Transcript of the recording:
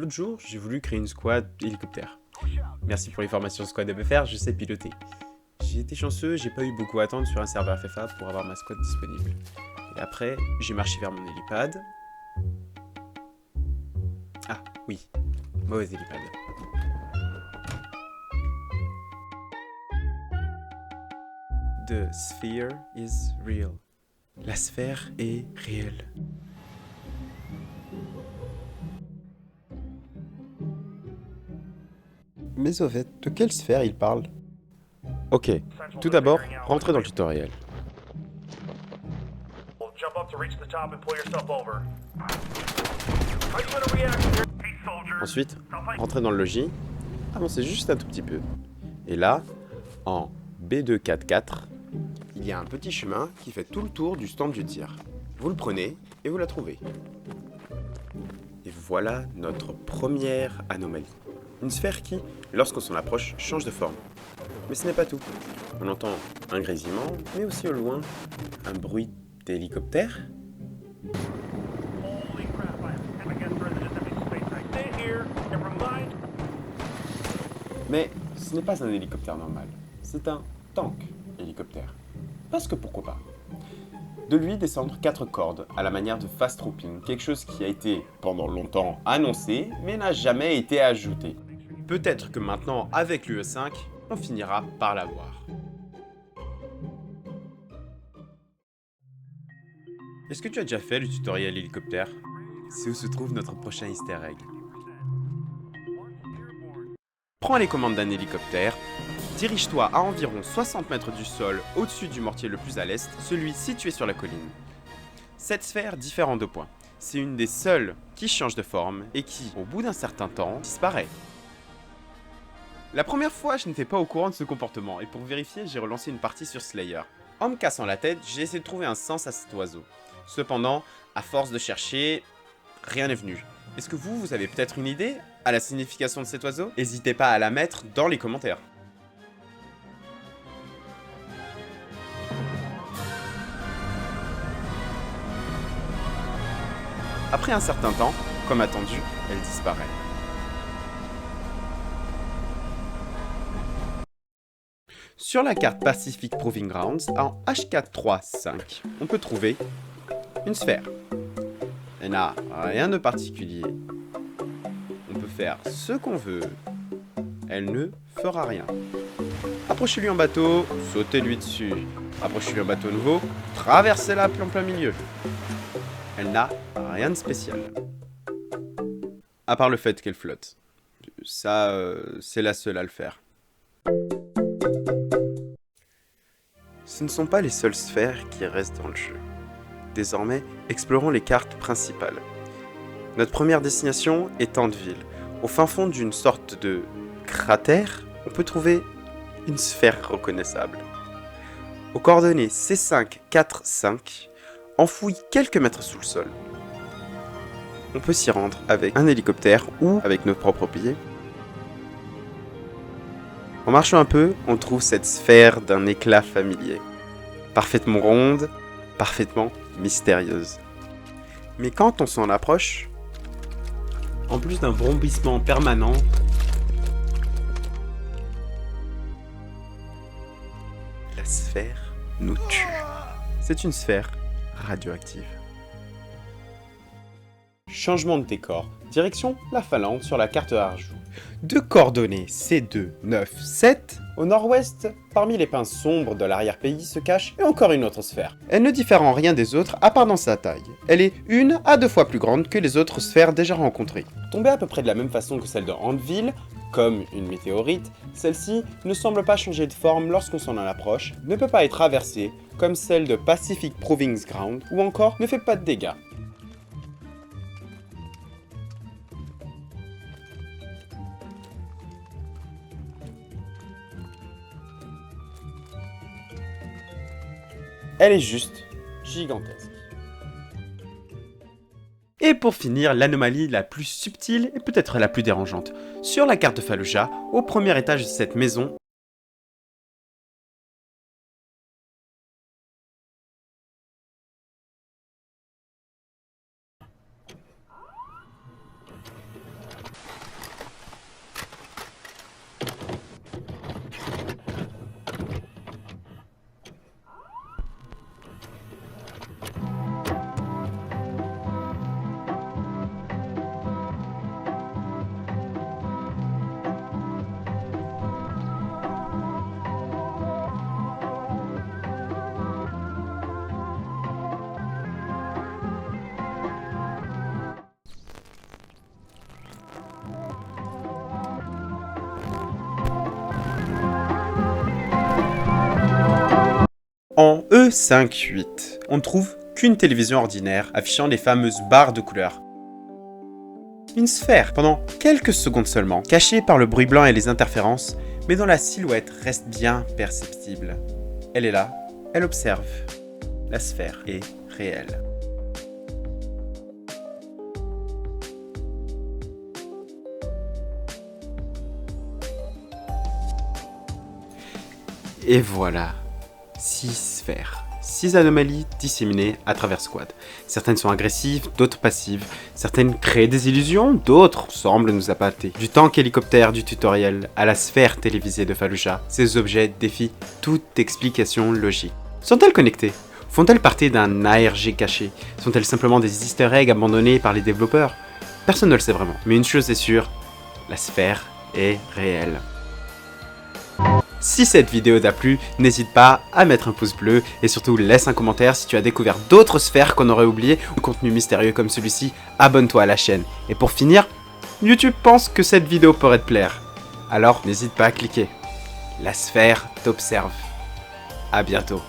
L'autre jour, j'ai voulu créer une squad hélicoptère. Merci pour les formations squad FFR, je sais piloter. J'ai été chanceux, j'ai pas eu beaucoup à attendre sur un serveur FFA pour avoir ma squad disponible. Et après, j'ai marché vers mon hélipad. Ah, oui, mauvais hélipad. The sphere is real. La sphère est réelle. Mais au fait, de quelle sphère il parle? Ok, tout d'abord, rentrez dans le tutoriel. Ensuite, rentrez dans le logis, avancez juste un tout petit peu. Et là, en B244, il y a un petit chemin qui fait tout le tour du stand du tir. Vous le prenez et vous la trouvez. Et voilà notre première anomalie. Une sphère qui, lorsqu'on s'en approche, change de forme. Mais ce n'est pas tout. On entend un grésillement, mais aussi au loin, un bruit d'hélicoptère. Mais ce n'est pas un hélicoptère normal, c'est un tank hélicoptère. Parce que pourquoi pas? De lui descendre 4 cordes à la manière de fast trooping, quelque chose qui a été pendant longtemps annoncé, mais n'a jamais été ajouté. Peut-être que maintenant, avec l'UE5, on finira par l'avoir. Est-ce que tu as déjà fait le tutoriel hélicoptère? C'est où se trouve notre prochain easter egg. Prends les commandes d'un hélicoptère, dirige-toi à environ 60 mètres du sol au-dessus du mortier le plus à l'est, celui situé sur la colline. Cette sphère diffère en 2 points. C'est une des seules qui change de forme et qui, au bout d'un certain temps, disparaît. La première fois, je n'étais pas au courant de ce comportement et pour vérifier, j'ai relancé une partie sur Slayer. En me cassant la tête, j'ai essayé de trouver un sens à cet oiseau. Cependant, à force de chercher, rien n'est venu. Est-ce que vous avez peut-être une idée à la signification de cet oiseau? N'hésitez pas à la mettre dans les commentaires. Après un certain temps, comme attendu, elle disparaît. Sur la carte Pacific Proving Grounds, en H435, on peut trouver une sphère. Elle n'a rien de particulier. On peut faire ce qu'on veut. Elle ne fera rien. Approchez-lui en bateau, sautez-lui dessus. Approchez-lui en bateau nouveau, traversez-la en plein milieu. Elle n'a rien de spécial. À part le fait qu'elle flotte. Ça, c'est la seule à le faire. Ce ne sont pas les seules sphères qui restent dans le jeu. Désormais, explorons les cartes principales. Notre première destination est Tandeville. Au fin fond d'une sorte de cratère, on peut trouver une sphère reconnaissable. Aux coordonnées C545, enfouies quelques mètres sous le sol. On peut s'y rendre avec un hélicoptère ou avec nos propres pieds. En marchant un peu, on trouve cette sphère d'un éclat familier. Parfaitement ronde, parfaitement mystérieuse. Mais quand on s'en approche, en plus d'un vrombissement permanent, la sphère nous tue. C'est une sphère radioactive. Changement de décor. Direction la Finlande sur la carte Arjou. Deux coordonnées C297. Au nord-ouest, parmi les pins sombres de l'arrière-pays se cache encore une autre sphère. Elle ne diffère en rien des autres à part dans sa taille. Elle est 1 à 2 fois plus grande que les autres sphères déjà rencontrées. Tombée à peu près de la même façon que celle de Handville, comme une météorite, celle-ci ne semble pas changer de forme lorsqu'on s'en approche, ne peut pas être traversée, comme celle de Pacific Proving Ground, ou encore ne fait pas de dégâts. Elle est juste gigantesque. Et pour finir, l'anomalie la plus subtile et peut-être la plus dérangeante. Sur la carte de Fallujah, au premier étage de cette maison, E58. On ne trouve qu'une télévision ordinaire affichant les fameuses barres de couleurs. Une sphère, pendant quelques secondes seulement, cachée par le bruit blanc et les interférences, mais dont la silhouette reste bien perceptible. Elle est là, elle observe. La sphère est réelle. Et voilà, 6 sphères. 6 anomalies disséminées à travers Squad. Certaines sont agressives, d'autres passives. Certaines créent des illusions, d'autres semblent nous appâter. Du tank hélicoptère du tutoriel à la sphère télévisée de Fallujah, ces objets défient toute explication logique. Sont-elles connectées? Font-elles partie d'un ARG caché? Sont-elles simplement des easter eggs abandonnés par les développeurs? Personne ne le sait vraiment, mais une chose est sûre, la sphère est réelle. Si cette vidéo t'a plu, n'hésite pas à mettre un pouce bleu et surtout laisse un commentaire si tu as découvert d'autres sphères qu'on aurait oubliées ou contenu mystérieux comme celui-ci, abonne-toi à la chaîne. Et pour finir, YouTube pense que cette vidéo pourrait te plaire. Alors n'hésite pas à cliquer. La sphère t'observe. À bientôt.